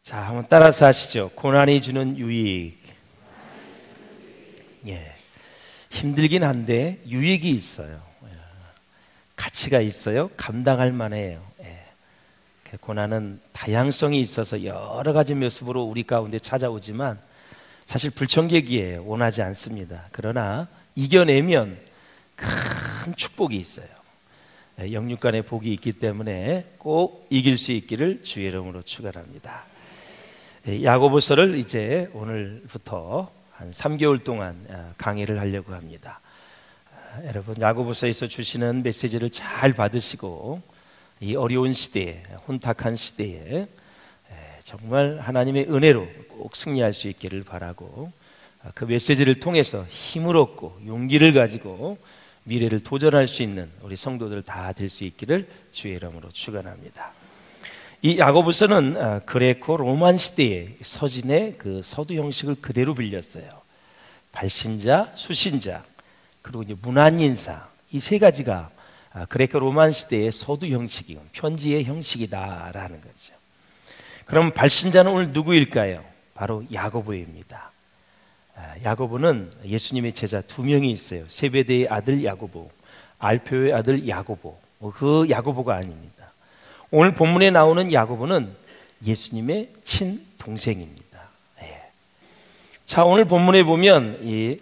자, 한번 따라서 하시죠. 고난이 주는 유익. 힘들긴 한데 유익이 있어요. 가치가 있어요. 감당할 만해요. 고난은 다양성이 있어서 여러 가지 모습으로 우리 가운데 찾아오지만 사실 불청객이에요. 원하지 않습니다. 그러나 이겨내면 큰 축복이 있어요. 영육간의 복이 있기 때문에 꼭 이길 수 있기를 주의 이름으로 축원합니다. 야고보서를 이제 오늘부터 한 3개월 동안 강의를 하려고 합니다. 여러분, 야고보서에서 주시는 메시지를 잘 받으시고 이 어려운 시대에, 혼탁한 시대에 정말 하나님의 은혜로 꼭 승리할 수 있기를 바라고, 그 메시지를 통해서 힘을 얻고 용기를 가지고 미래를 도전할 수 있는 우리 성도들 다 될 수 있기를 주의 이름으로 축원합니다. 이 야고보서는 그레코 로만 시대의 서신의 그 서두 형식을 그대로 빌렸어요. 발신자, 수신자, 그리고 이제 문안인사, 이 세 가지가 그레코 로만 시대의 서두 형식이고 편지의 형식이다라는 거죠. 그럼 발신자는 오늘 누구일까요? 바로 야고보입니다. 야고보는 예수님의 제자 2명이 있어요. 세베대의 아들 야고보, 알페오의 아들 야고보. 그 야고보가 아닙니다. 오늘 본문에 나오는 야고보는 예수님의 친동생입니다. 자, 오늘 본문에 보면 이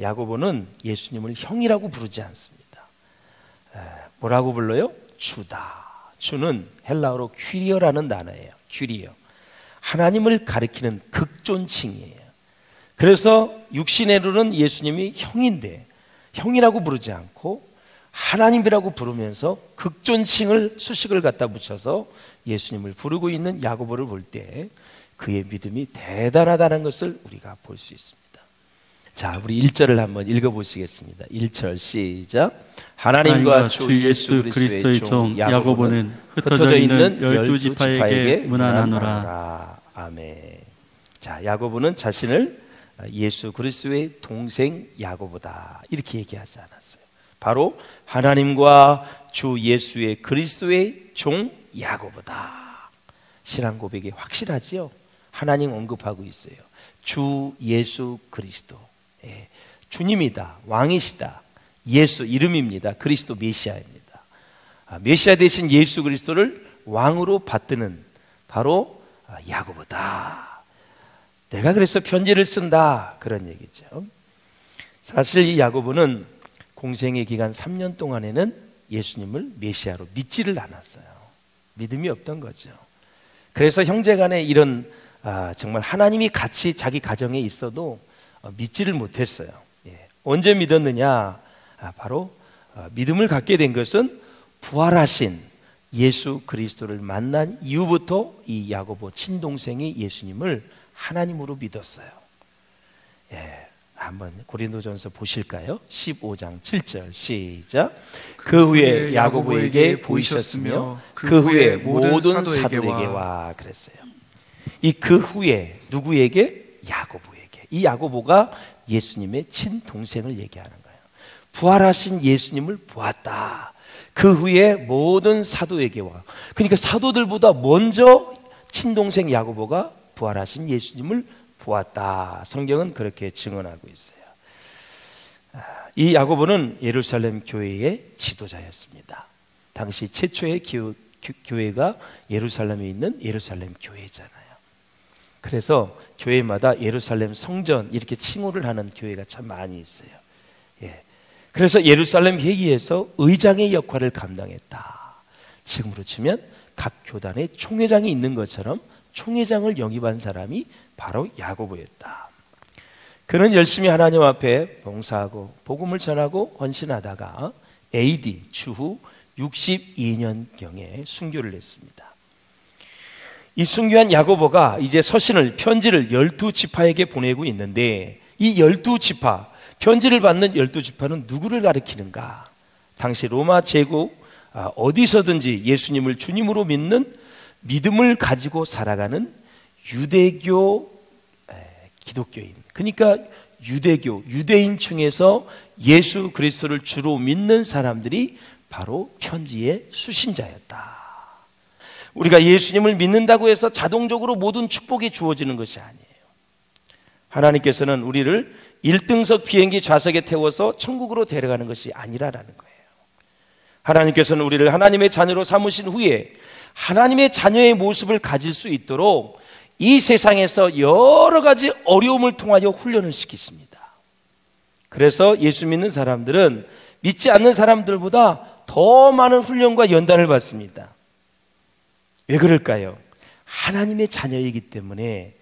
야고보는 예수님을 형이라고 부르지 않습니다. 뭐라고 불러요? 주다. 주는 헬라어로 퀴리어라는 단어예요. 퀴리어. 하나님을 가리키는 극존칭이에요. 그래서 육신으로는 예수님이 형인데 형이라고 부르지 않고 하나님이라고 부르면서 극존칭을 수식을 갖다 붙여서 예수님을 부르고 있는 야고보를 볼 때 그의 믿음이 대단하다는 것을 우리가 볼 수 있습니다. 자, 우리 1절을 한번 읽어보시겠습니다. 1절 시작. 하나님과 주 예수 그리스도의 종 야고보는 흩어져 있는 12지파에게 문안하노라. 아멘. 자, 야고보는 자신을 예수 그리스도의 동생 야고보다 이렇게 얘기하지 않았어요. 바로 하나님과 주 예수의 그리스도의 종 야고보다. 신앙 고백이 확실하지요. 하나님 언급하고 있어요. 주 예수 그리스도. 주님이다, 왕이시다, 예수 이름입니다. 그리스도 메시아입니다. 메시아 대신 예수 그리스도를 왕으로 받드는 바로 야고보다. 내가 그래서 편지를 쓴다, 그런 얘기죠. 사실 이 야고보는 공생의 기간 3년 동안에는 예수님을 메시아로 믿지를 않았어요. 믿음이 없던 거죠. 그래서 형제간에 이런 정말 하나님이 같이 자기 가정에 있어도 믿지를 못했어요. 언제 믿었느냐? 바로 믿음을 갖게 된 것은 부활하신 예수 그리스도를 만난 이후부터 이 야고보 친동생이 예수님을 하나님으로 믿었어요. 한번 고린도전서 보실까요? 15장 7절 시작. 그 후에 야고보에게 보이셨으며 그 후에 모든 사도에게 와 그랬어요. 이 그 후에 누구에게? 야고보에게. 이 야고보가 예수님의 친동생을 얘기하는 거예요. 부활하신 예수님을 보았다. 그 후에 모든 사도에게 와. 그러니까 사도들보다 먼저 친동생 야고보가 부활하신 예수님을 보았다. 성경은 그렇게 증언하고 있어요. 이 야고보는 예루살렘 교회의 지도자였습니다. 당시 최초의 교회가 예루살렘에 있는 예루살렘 교회잖아요. 그래서 교회마다 예루살렘 성전 이렇게 칭호를 하는 교회가 참 많이 있어요. 그래서 예루살렘 회의에서 의장의 역할을 감당했다. 지금으로 치면 각 교단에 총회장이 있는 것처럼 총회장을 영입한 사람이 바로 야고보였다. 그는 열심히 하나님 앞에 봉사하고 복음을 전하고 헌신하다가 AD 주후 62년경에 순교를 했습니다. 이 순교한 야고보가 이제 서신을 편지를 12지파에게 보내고 있는데 이 12지파, 편지를 받는 12지파는 누구를 가리키는가? 당시 로마 제국 어디서든지 예수님을 주님으로 믿는 믿음을 가지고 살아가는 유대교 기독교인, 그러니까 유대인 중에서 예수 그리스도를 주로 믿는 사람들이 바로 편지의 수신자였다. 우리가 예수님을 믿는다고 해서 자동적으로 모든 축복이 주어지는 것이 아니에요. 하나님께서는 우리를 1등석 비행기 좌석에 태워서 천국으로 데려가는 것이 아니라라는 거예요. 하나님께서는 우리를 하나님의 자녀로 삼으신 후에 하나님의 자녀의 모습을 가질 수 있도록 이 세상에서 여러 가지 어려움을 통하여 훈련을 시키십니다. 그래서 예수 믿는 사람들은 믿지 않는 사람들보다 더 많은 훈련과 연단을 받습니다. 왜 그럴까요? 하나님의 자녀이기 때문에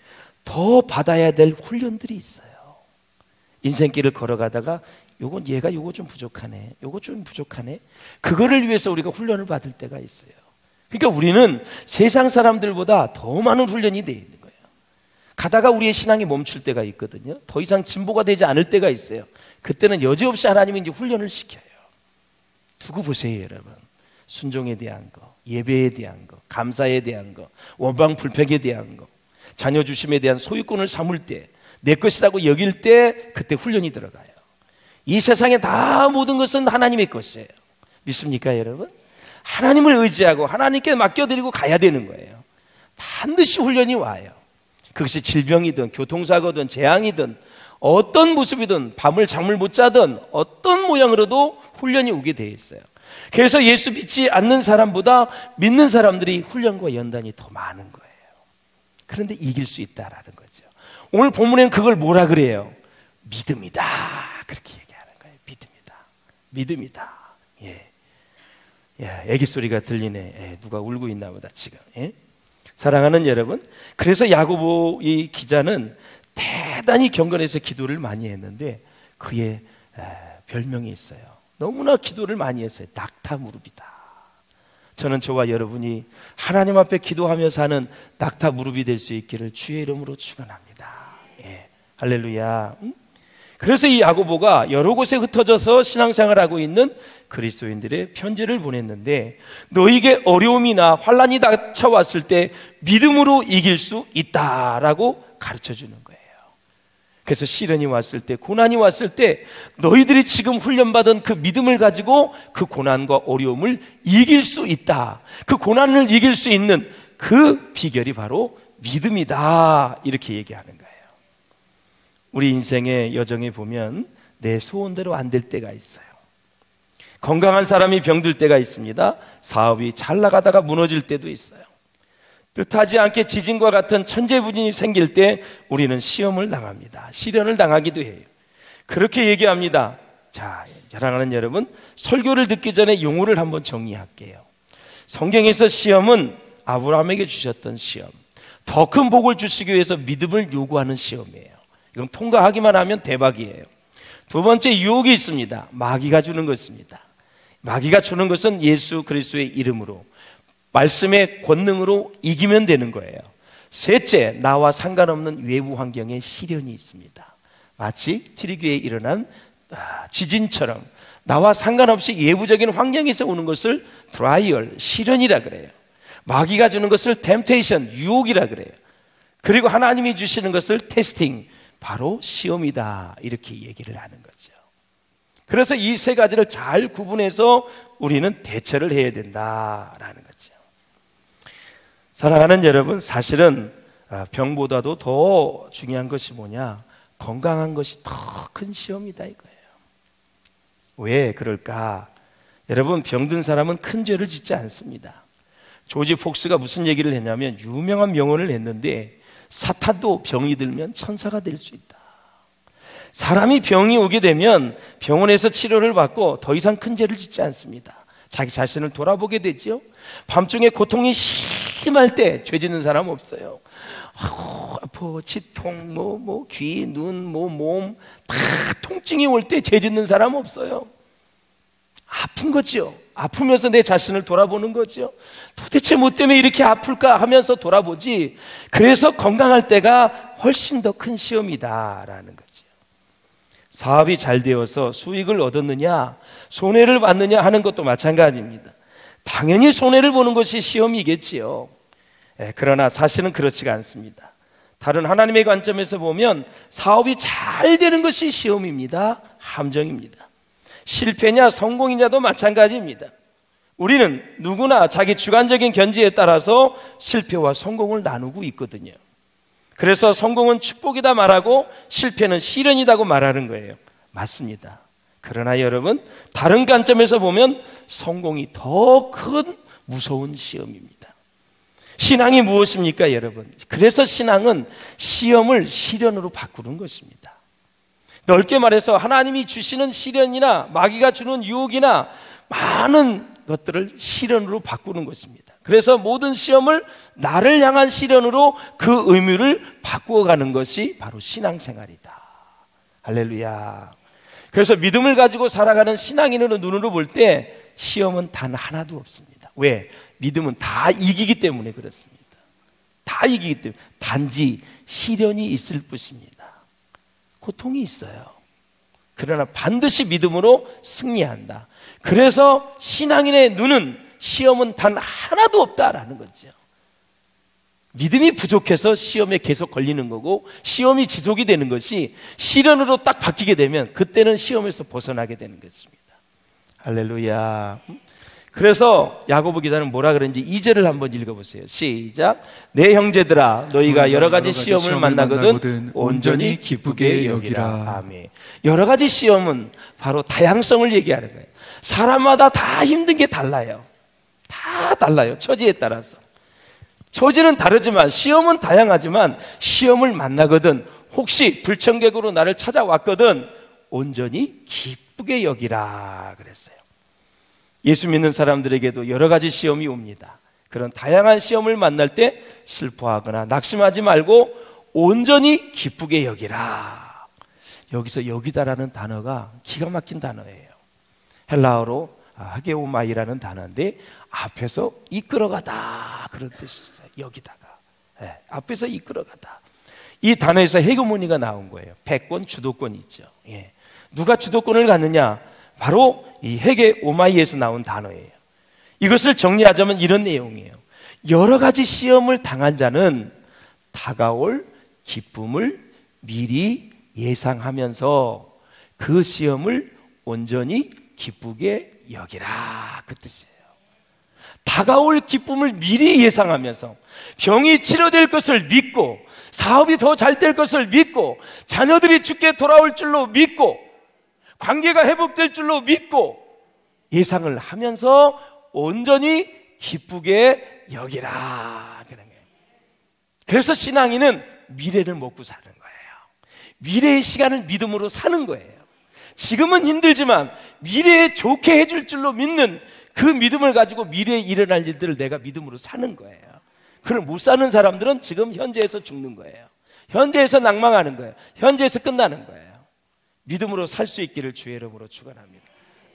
더 받아야 될 훈련들이 있어요. 인생길을 걸어가다가 얘가 요거 좀 부족하네, 요거 좀 부족하네, 그거를 위해서 우리가 훈련을 받을 때가 있어요. 그러니까 우리는 세상 사람들보다 더 많은 훈련이 되어 있는 거예요. 가다가 우리의 신앙이 멈출 때가 있거든요. 더 이상 진보가 되지 않을 때가 있어요. 그때는 여지없이 하나님이 이제 훈련을 시켜요. 두고 보세요, 여러분. 순종에 대한 거, 예배에 대한 거, 감사에 대한 거, 원방 불평에 대한 거, 자녀 주심에 대한 소유권을 삼을 때, 내 것이라고 여길 때 그때 훈련이 들어가요. 이 세상에 다 모든 것은 하나님의 것이에요. 믿습니까, 여러분? 하나님을 의지하고 하나님께 맡겨드리고 가야 되는 거예요. 반드시 훈련이 와요. 그것이 질병이든 교통사고든 재앙이든 어떤 모습이든 밤을 잠을 못 자든 어떤 모양으로도 훈련이 오게 돼 있어요. 그래서 예수 믿지 않는 사람보다 믿는 사람들이 훈련과 연단이 더 많은 거예요. 그런데 이길 수 있다라는 거죠. 오늘 본문에는 그걸 뭐라 그래요? 믿음이다, 그렇게 얘기하는 거예요. 믿음이다, 믿음이다. 예. 야, 애기 소리가 들리네. 예, 누가 울고 있나 보다 지금. 예? 사랑하는 여러분, 그래서 야고보 이 기자는 대단히 경건해서 기도를 많이 했는데 그의 별명이 있어요. 너무나 기도를 많이 했어요. 낙타 무릎이다. 저는 저와 여러분이 하나님 앞에 기도하면서 하는 낙타 무릎이 될 수 있기를 주의 이름으로 축원합니다. 예, 할렐루야. 그래서 이 야고보가 여러 곳에 흩어져서 신앙생활하고 있는 그리스도인들의 편지를 보냈는데, 너에게 어려움이나 환난이 닥쳐왔을 때 믿음으로 이길 수 있다라고 가르쳐주는 거예요. 그래서 시련이 왔을 때, 고난이 왔을 때 너희들이 지금 훈련받은 그 믿음을 가지고 그 고난과 어려움을 이길 수 있다. 그 고난을 이길 수 있는 그 비결이 바로 믿음이다, 이렇게 얘기하는 거예요. 우리 인생의 여정에 보면 내 소원대로 안 될 때가 있어요. 건강한 사람이 병들 때가 있습니다. 사업이 잘 나가다가 무너질 때도 있어요. 뜻하지 않게 지진과 같은 천재부진이 생길 때 우리는 시험을 당합니다. 시련을 당하기도 해요. 그렇게 얘기합니다. 자, 사랑하는 여러분, 설교를 듣기 전에 용어를 한번 정리할게요. 성경에서 시험은 아브라함에게 주셨던 시험, 더 큰 복을 주시기 위해서 믿음을 요구하는 시험이에요. 이건 통과하기만 하면 대박이에요. 두 번째, 유혹이 있습니다. 마귀가 주는 것입니다. 마귀가 주는 것은 예수 그리스도의 이름으로, 말씀의 권능으로 이기면 되는 거예요. 셋째, 나와 상관없는 외부 환경에 시련이 있습니다. 마치 트리기에 일어난 지진처럼 나와 상관없이 외부적인 환경에서 오는 것을 트라이얼, 시련이라 그래요. 마귀가 주는 것을 템테이션, 유혹이라 그래요. 그리고 하나님이 주시는 것을 테스팅, 바로 시험이다, 이렇게 얘기를 하는 거죠. 그래서 이 세 가지를 잘 구분해서 우리는 대처를 해야 된다라는 거죠. 사랑하는 여러분, 사실은 병보다도 더 중요한 것이 뭐냐? 건강한 것이 더 큰 시험이다 이거예요. 왜 그럴까? 여러분, 병든 사람은 큰 죄를 짓지 않습니다. 조지 폭스가 무슨 얘기를 했냐면, 유명한 명언을 했는데, 사탄도 병이 들면 천사가 될 수 있다. 사람이 병이 오게 되면 병원에서 치료를 받고 더 이상 큰 죄를 짓지 않습니다. 자기 자신을 돌아보게 되죠. 밤중에 고통이 심할 때 죄 짓는 사람 없어요. 아파, 치통, 귀, 눈, 몸 다 통증이 올 때 죄 짓는 사람 없어요. 아픈 거죠. 아프면서 내 자신을 돌아보는 거죠. 도대체 뭐 때문에 이렇게 아플까 하면서 돌아보지. 그래서 건강할 때가 훨씬 더 큰 시험이다라는 거죠. 사업이 잘 되어서 수익을 얻었느냐, 손해를 봤느냐 하는 것도 마찬가지입니다. 당연히 손해를 보는 것이 시험이겠지요. 그러나 사실은 그렇지가 않습니다. 다른 하나님의 관점에서 보면 사업이 잘 되는 것이 시험입니다. 함정입니다. 실패냐 성공이냐도 마찬가지입니다. 우리는 누구나 자기 주관적인 견지에 따라서 실패와 성공을 나누고 있거든요. 그래서 성공은 축복이다 말하고 실패는 시련이라고 말하는 거예요. 맞습니다. 그러나 여러분, 다른 관점에서 보면 성공이 더 큰 무서운 시험입니다. 신앙이 무엇입니까, 여러분? 그래서 신앙은 시험을 시련으로 바꾸는 것입니다. 넓게 말해서 하나님이 주시는 시련이나 마귀가 주는 유혹이나 많은 것들을 시련으로 바꾸는 것입니다. 그래서 모든 시험을 나를 향한 시련으로 그 의미를 바꾸어가는 것이 바로 신앙생활이다. 할렐루야. 그래서 믿음을 가지고 살아가는 신앙인으로 눈으로 볼 때 시험은 단 하나도 없습니다. 왜? 믿음은 다 이기기 때문에 그렇습니다. 다 이기기 때문에. 단지 시련이 있을 뿐입니다. 고통이 있어요. 그러나 반드시 믿음으로 승리한다. 그래서 신앙인의 눈은 시험은 단 하나도 없다라는 거죠. 믿음이 부족해서 시험에 계속 걸리는 거고, 시험이 지속이 되는 것이 시련으로 딱 바뀌게 되면 그때는 시험에서 벗어나게 되는 것입니다. 할렐루야. 그래서 야고보 기자는 뭐라 그랬는지 2절을 한번 읽어보세요. 시작. 내 형제들아, 너희가 여러 가지 시험을 만나거든 온전히 기쁘게 여기라. 아멘. 여러 가지 시험은 바로 다양성을 얘기하는 거예요. 사람마다 다 힘든 게 달라요. 다 달라요. 처지에 따라서. 처지는 다르지만 시험은 다양하지만 시험을 만나거든 혹시 불청객으로 나를 찾아왔거든 온전히 기쁘게 여기라 그랬어요. 예수 믿는 사람들에게도 여러 가지 시험이 옵니다. 그런 다양한 시험을 만날 때 슬퍼하거나 낙심하지 말고 온전히 기쁘게 여기라. 여기서 여기다라는 단어가 기가 막힌 단어예요. 헬라어로 하게오마이라는 단어인데 앞에서 이끌어가다 그런 뜻이 있어요. 여기다가 앞에서 이끌어가다. 이 단어에서 헤게모니가 나온 거예요. 패권, 주도권이 있죠. 누가 주도권을 갖느냐? 바로 이 헤게오마이에서 나온 단어예요. 이것을 정리하자면 이런 내용이에요. 여러 가지 시험을 당한 자는 다가올 기쁨을 미리 예상하면서 그 시험을 온전히 기쁘게 여기라 그 뜻이에요. 다가올 기쁨을 미리 예상하면서 병이 치료될 것을 믿고 사업이 더 잘 될 것을 믿고 자녀들이 주께 돌아올 줄로 믿고 관계가 회복될 줄로 믿고 예상을 하면서 온전히 기쁘게 여기라 그런 거예요. 그래서 신앙인은 미래를 먹고 사는 거예요. 미래의 시간을 믿음으로 사는 거예요. 지금은 힘들지만 미래에 좋게 해줄 줄로 믿는 그 믿음을 가지고 미래에 일어날 일들을 내가 믿음으로 사는 거예요. 그걸 못 사는 사람들은 지금 현재에서 죽는 거예요. 현재에서 낭망하는 거예요. 현재에서 끝나는 거예요. 믿음으로 살 수 있기를 주의 이름으로 축원합니다.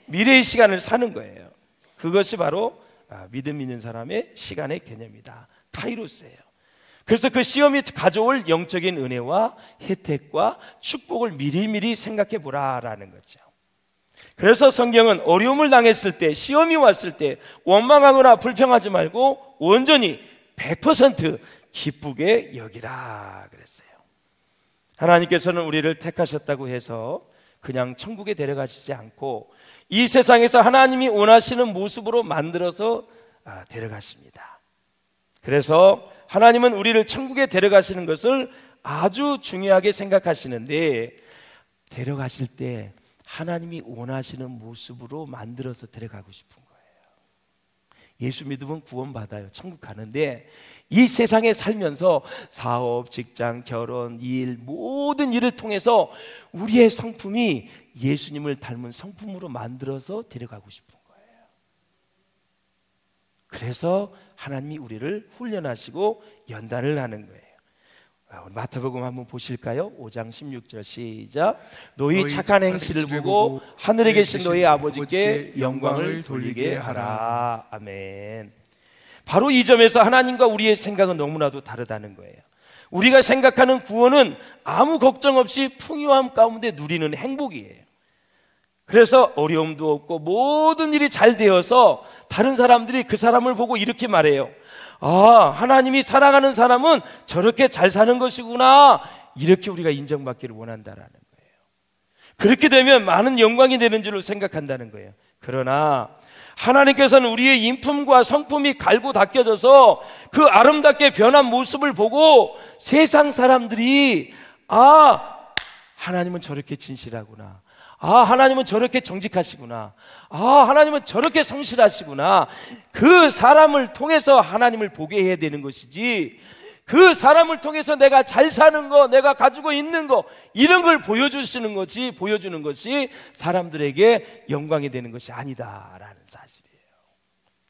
미래의 시간을 사는 거예요. 그것이 바로 믿음 있는 사람의 시간의 개념이다. 카이로스예요. 그래서 그 시험이 가져올 영적인 은혜와 혜택과 축복을 미리미리 생각해 보라라는 거죠. 그래서 성경은 어려움을 당했을 때, 시험이 왔을 때 원망하거나 불평하지 말고 온전히 100% 기쁘게 여기라 그랬어요. 하나님께서는 우리를 택하셨다고 해서 그냥 천국에 데려가시지 않고 이 세상에서 하나님이 원하시는 모습으로 만들어서 데려가십니다. 그래서 하나님은 우리를 천국에 데려가시는 것을 아주 중요하게 생각하시는데 데려가실 때 하나님이 원하시는 모습으로 만들어서 데려가고 싶은 거예요. 예수 믿으면 구원받아요. 천국 가는데 이 세상에 살면서 사업, 직장, 결혼, 일 모든 일을 통해서 우리의 성품이 예수님을 닮은 성품으로 만들어서 데려가고 싶은 거예요. 그래서 하나님이 우리를 훈련하시고 연단을 하는 거예요. 마태복음 한번 보실까요? 5장 16절 시작. 너희 착한 행실을 보고 하늘에 계신 너희 아버지께 영광을 돌리게 하라. 아멘. 바로 이 점에서 하나님과 우리의 생각은 너무나도 다르다는 거예요. 우리가 생각하는 구원은 아무 걱정 없이 풍요함 가운데 누리는 행복이에요. 그래서 어려움도 없고 모든 일이 잘 되어서 다른 사람들이 그 사람을 보고 이렇게 말해요. 하나님이 사랑하는 사람은 저렇게 잘 사는 것이구나. 이렇게 우리가 인정받기를 원한다라는 거예요. 그렇게 되면 많은 영광이 되는 줄로 생각한다는 거예요. 그러나 하나님께서는 우리의 인품과 성품이 갈고 닦여져서 그 아름답게 변한 모습을 보고 세상 사람들이 하나님은 저렇게 진실하구나, 하나님은 저렇게 정직하시구나, 하나님은 저렇게 성실하시구나, 그 사람을 통해서 하나님을 보게 해야 되는 것이지, 그 사람을 통해서 내가 잘 사는 거, 내가 가지고 있는 거, 이런 걸 보여주는 것이 사람들에게 영광이 되는 것이 아니다라는 사실이에요.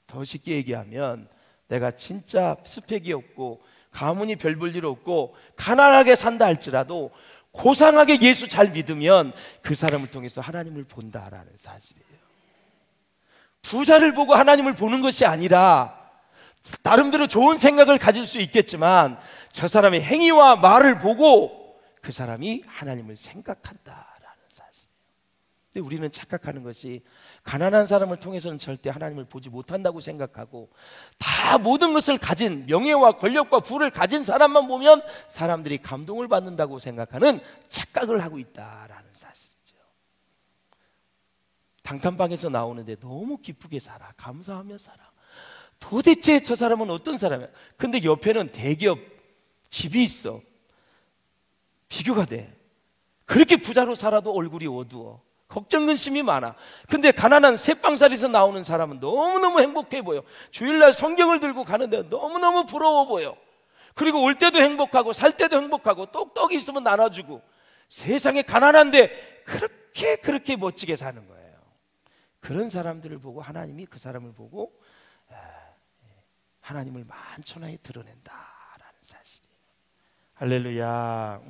더 쉽게 얘기하면 내가 진짜 스펙이 없고 가문이 별 볼 일 없고 가난하게 산다 할지라도 고상하게 예수 잘 믿으면 그 사람을 통해서 하나님을 본다라는 사실이에요. 부자를 보고 하나님을 보는 것이 아니라, 나름대로 좋은 생각을 가질 수 있겠지만 저 사람의 행위와 말을 보고 그 사람이 하나님을 생각한다라는 사실이에요. 근데 우리는 착각하는 것이 가난한 사람을 통해서는 절대 하나님을 보지 못한다고 생각하고, 다 모든 것을 가진, 명예와 권력과 부를 가진 사람만 보면 사람들이 감동을 받는다고 생각하는 착각을 하고 있다라는 사실이죠. 단칸방에서 나오는데 너무 기쁘게 살아, 감사하며 살아. 도대체 저 사람은 어떤 사람이야? 근데 옆에는 대기업 집이 있어. 비교가 돼. 그렇게 부자로 살아도 얼굴이 어두워. 걱정 근심이 많아. 근데 가난한 새빵살에서 나오는 사람은 너무너무 행복해 보여. 주일날 성경을 들고 가는데 너무너무 부러워 보여. 그리고 올 때도 행복하고 살 때도 행복하고 떡이 있으면 나눠주고, 세상에 가난한데 그렇게 멋지게 사는 거예요. 그런 사람들을 보고 하나님이 그 사람을 보고 하나님을 만천하에 드러낸다라는 사실이에요. 할렐루야.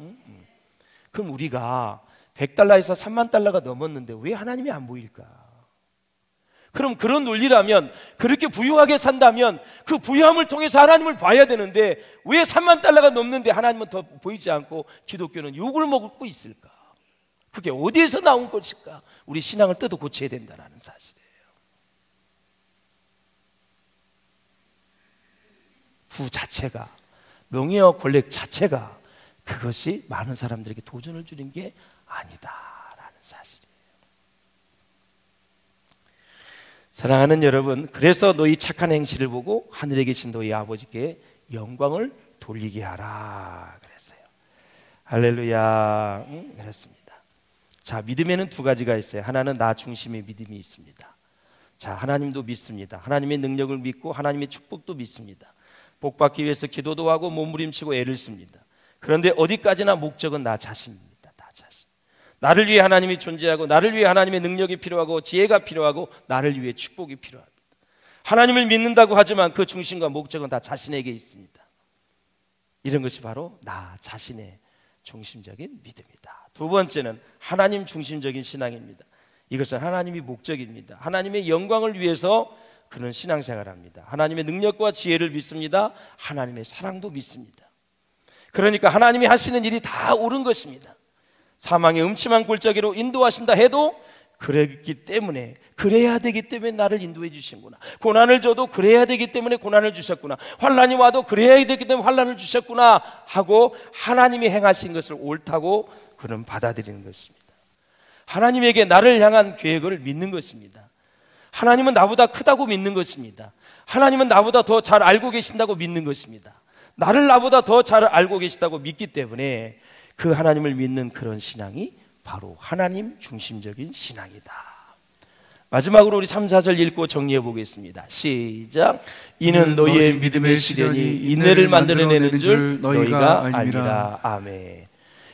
그럼 우리가 100달러에서 3만 달러가 넘었는데 왜 하나님이 안 보일까? 그럼 그런 논리라면, 그렇게 부유하게 산다면 그 부유함을 통해서 하나님을 봐야 되는데 왜 3만 달러가 넘는데 하나님은 더 보이지 않고 기독교는 욕을 먹고 있을까? 그게 어디에서 나온 것일까? 우리 신앙을 뜯어 고쳐야 된다는 사실이에요. 부 자체가, 명예와 권력 자체가 그것이 많은 사람들에게 도전을 주는 게 아니다라는 사실이에요. 사랑하는 여러분, 그래서 너희 착한 행실을 보고 하늘에 계신 너희 아버지께 영광을 돌리게 하라 그랬어요. 할렐루야. 그렇습니다. 자, 믿음에는 두 가지가 있어요. 하나는 나 중심의 믿음이 있습니다. 자, 하나님도 믿습니다. 하나님의 능력을 믿고 하나님의 축복도 믿습니다. 복 받기 위해서 기도도 하고 몸부림치고 애를 씁니다. 그런데 어디까지나 목적은 나 자신입니다. 나 자신. 나를 위해 하나님이 존재하고, 나를 위해 하나님의 능력이 필요하고, 지혜가 필요하고, 나를 위해 축복이 필요합니다. 하나님을 믿는다고 하지만 그 중심과 목적은 다 자신에게 있습니다. 이런 것이 바로 나 자신의 중심적인 믿음이다. 두 번째는 하나님 중심적인 신앙입니다. 이것은 하나님이 목적입니다. 하나님의 영광을 위해서 그는 신앙생활합니다. 하나님의 능력과 지혜를 믿습니다. 하나님의 사랑도 믿습니다. 그러니까 하나님이 하시는 일이 다 옳은 것입니다. 사망의 음침한 골짜기로 인도하신다 해도 그랬기 때문에, 그래야 되기 때문에 나를 인도해 주신구나. 고난을 줘도 그래야 되기 때문에 고난을 주셨구나. 환난이 와도 그래야 되기 때문에 환난을 주셨구나 하고 하나님이 행하신 것을 옳다고 그는 받아들이는 것입니다. 하나님에게 나를 향한 계획을 믿는 것입니다. 하나님은 나보다 크다고 믿는 것입니다. 하나님은 나보다 더 잘 알고 계신다고 믿는 것입니다. 나를 나보다 더 잘 알고 계시다고 믿기 때문에 그 하나님을 믿는 그런 신앙이 바로 하나님 중심적인 신앙이다. 마지막으로 우리 3, 4절 읽고 정리해 보겠습니다. 시작. 이는 너희의 믿음의 시련이 인내를 만들어내는 줄 너희가 알미라. 아멘.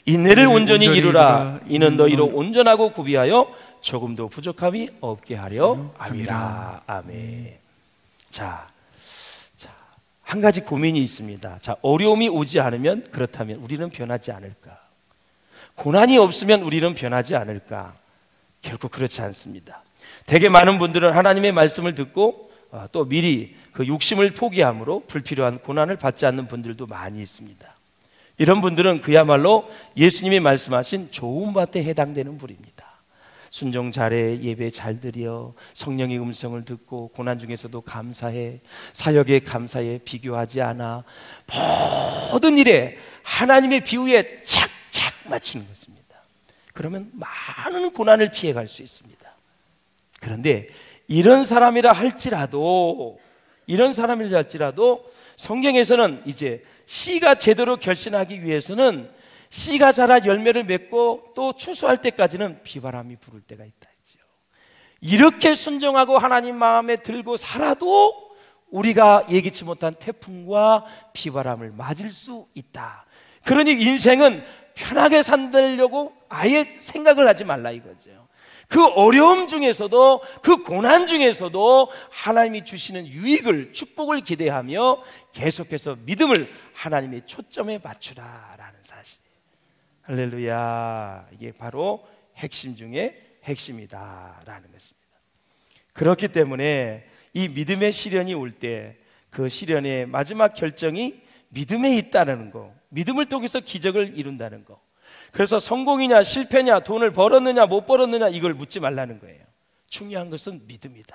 인내를 온전히 이루라. 이는 너희로 온전하고 구비하여 조금도 부족함이 없게 하려 함이라. 아멘. 자, 한 가지 고민이 있습니다. 자, 어려움이 오지 않으면, 그렇다면 우리는 변하지 않을까? 고난이 없으면 우리는 변하지 않을까? 결코 그렇지 않습니다. 되게 많은 분들은 하나님의 말씀을 듣고 또 미리 그 욕심을 포기함으로 불필요한 고난을 받지 않는 분들도 많이 있습니다. 이런 분들은 그야말로 예수님이 말씀하신 좋은 밭에 해당되는 분입니다. 순종 잘해, 예배 잘 드려, 성령의 음성을 듣고 고난 중에서도 감사해, 사역에 감사해, 비교하지 않아, 모든 일에 하나님의 비유에 착착 맞추는 것입니다. 그러면 많은 고난을 피해갈 수 있습니다. 그런데 이런 사람이라 할지라도 성경에서는 이제 씨가 제대로 결신하기 위해서는 씨가 자라 열매를 맺고 또 추수할 때까지는 비바람이 불을 때가 있다 했죠. 이렇게 순종하고 하나님 마음에 들고 살아도 우리가 예기치 못한 태풍과 비바람을 맞을 수 있다. 그러니 인생은 편하게 산다려고 아예 생각을 하지 말라 이거죠. 그 어려움 중에서도, 그 고난 중에서도 하나님이 주시는 유익을, 축복을 기대하며 계속해서 믿음을 하나님의 초점에 맞추라라는 사실이에요. 할렐루야. 이게 바로 핵심 중에 핵심이다라는 것입니다. 그렇기 때문에 이 믿음의 시련이 올 때 그 시련의 마지막 결정이 믿음에 있다는 거, 믿음을 통해서 기적을 이룬다는 거. 그래서 성공이냐 실패냐, 돈을 벌었느냐 못 벌었느냐 이걸 묻지 말라는 거예요. 중요한 것은 믿음이다.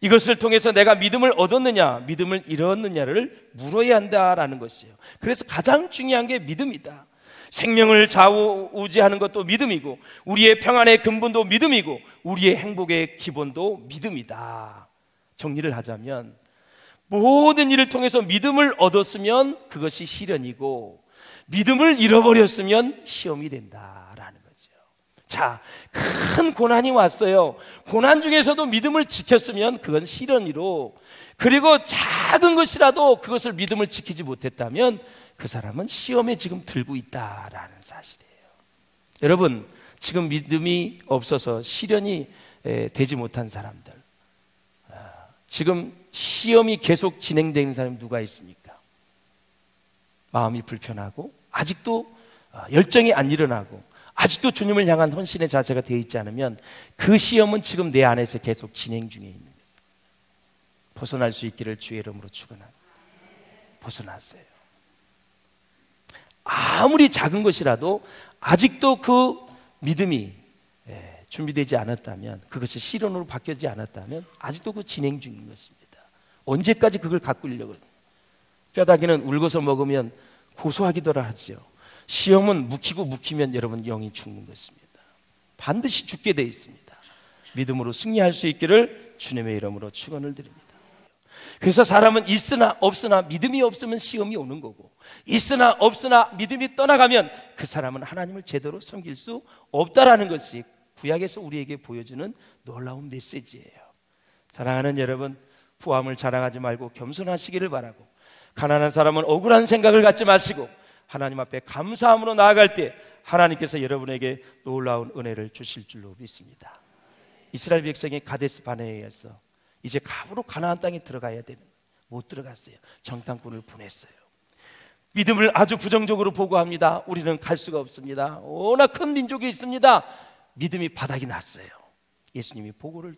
이것을 통해서 내가 믿음을 얻었느냐 믿음을 잃었느냐를 물어야 한다라는 것이에요. 그래서 가장 중요한 게 믿음이다. 생명을 좌우지하는 것도 믿음이고, 우리의 평안의 근본도 믿음이고, 우리의 행복의 기본도 믿음이다. 정리를 하자면 모든 일을 통해서 믿음을 얻었으면 그것이 시련이고, 믿음을 잃어버렸으면 시험이 된다라는 거죠. 자, 큰 고난이 왔어요. 고난 중에서도 믿음을 지켰으면 그건 시련이로, 그리고 작은 것이라도 그것을 믿음을 지키지 못했다면 그 사람은 시험에 지금 들고 있다라는 사실이에요. 여러분, 지금 믿음이 없어서 시련이 되지 못한 사람들, 지금 시험이 계속 진행되는 사람이 누가 있습니까? 마음이 불편하고 아직도 열정이 안 일어나고 아직도 주님을 향한 헌신의 자세가 되어 있지 않으면 그 시험은 지금 내 안에서 계속 진행 중에 있는 거예요. 벗어날 수 있기를 주의 이름으로 축원합니다. 벗어났어요. 아무리 작은 것이라도 아직도 그 믿음이 준비되지 않았다면, 그것이 실현으로 바뀌지 않았다면 아직도 그 진행 중인 것입니다. 언제까지 그걸 갖고 있려고 그래요? 뼈다귀는 울고서 먹으면 고소하기더라 하죠. 시험은 묵히면 여러분 영이 죽는 것입니다. 반드시 죽게 되어 있습니다. 믿음으로 승리할 수 있기를 주님의 이름으로 축원을 드립니다. 그래서 사람은 있으나 없으나 믿음이 없으면 시험이 오는 거고, 있으나 없으나 믿음이 떠나가면 그 사람은 하나님을 제대로 섬길 수 없다라는 것이 구약에서 우리에게 보여주는 놀라운 메시지예요. 사랑하는 여러분, 부함을 자랑하지 말고 겸손하시기를 바라고, 가난한 사람은 억울한 생각을 갖지 마시고 하나님 앞에 감사함으로 나아갈 때 하나님께서 여러분에게 놀라운 은혜를 주실 줄로 믿습니다. 이스라엘 백성이 가데스 바네아에서 이제 갑으로 가나안 땅에 들어가야 되는, 못 들어갔어요. 정탐꾼을 보냈어요. 믿음을 아주 부정적으로 보고합니다. 우리는 갈 수가 없습니다. 워낙 큰 민족이 있습니다. 믿음이 바닥이 났어요. 예수님이 보고를,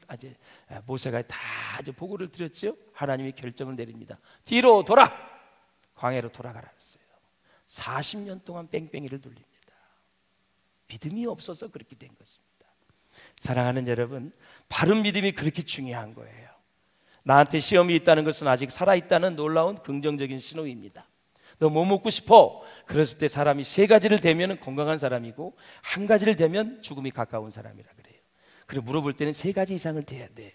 모세가 다 보고를 드렸죠. 하나님이 결정을 내립니다. 뒤로 돌아, 광야로 돌아가라 했어요. 40년 동안 뺑뺑이를 돌립니다. 믿음이 없어서 그렇게 된 것입니다. 사랑하는 여러분, 바른 믿음이 그렇게 중요한 거예요. 나한테 시험이 있다는 것은 아직 살아있다는 놀라운 긍정적인 신호입니다. 너 뭐 먹고 싶어? 그랬을 때 사람이 세 가지를 대면 건강한 사람이고, 한 가지를 대면 죽음이 가까운 사람이라 그래요. 그리고 물어볼 때는 세 가지 이상을 대야 돼.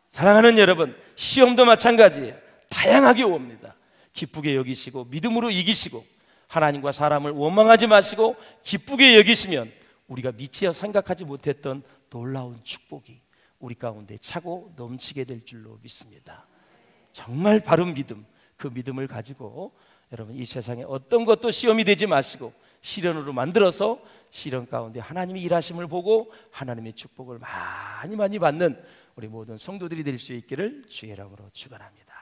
사랑하는 여러분, 시험도 마찬가지예요. 다양하게 옵니다. 기쁘게 여기시고 믿음으로 이기시고 하나님과 사람을 원망하지 마시고 기쁘게 여기시면 우리가 미처 생각하지 못했던 놀라운 축복이 우리 가운데 차고 넘치게 될 줄로 믿습니다. 정말 바른 믿음, 그 믿음을 가지고 여러분 이 세상에 어떤 것도 시험이 되지 마시고 시련으로 만들어서 시련 가운데 하나님이 일하심을 보고 하나님의 축복을 많이 받는 우리 모든 성도들이 될 수 있기를 주의 이름으로 축원합니다.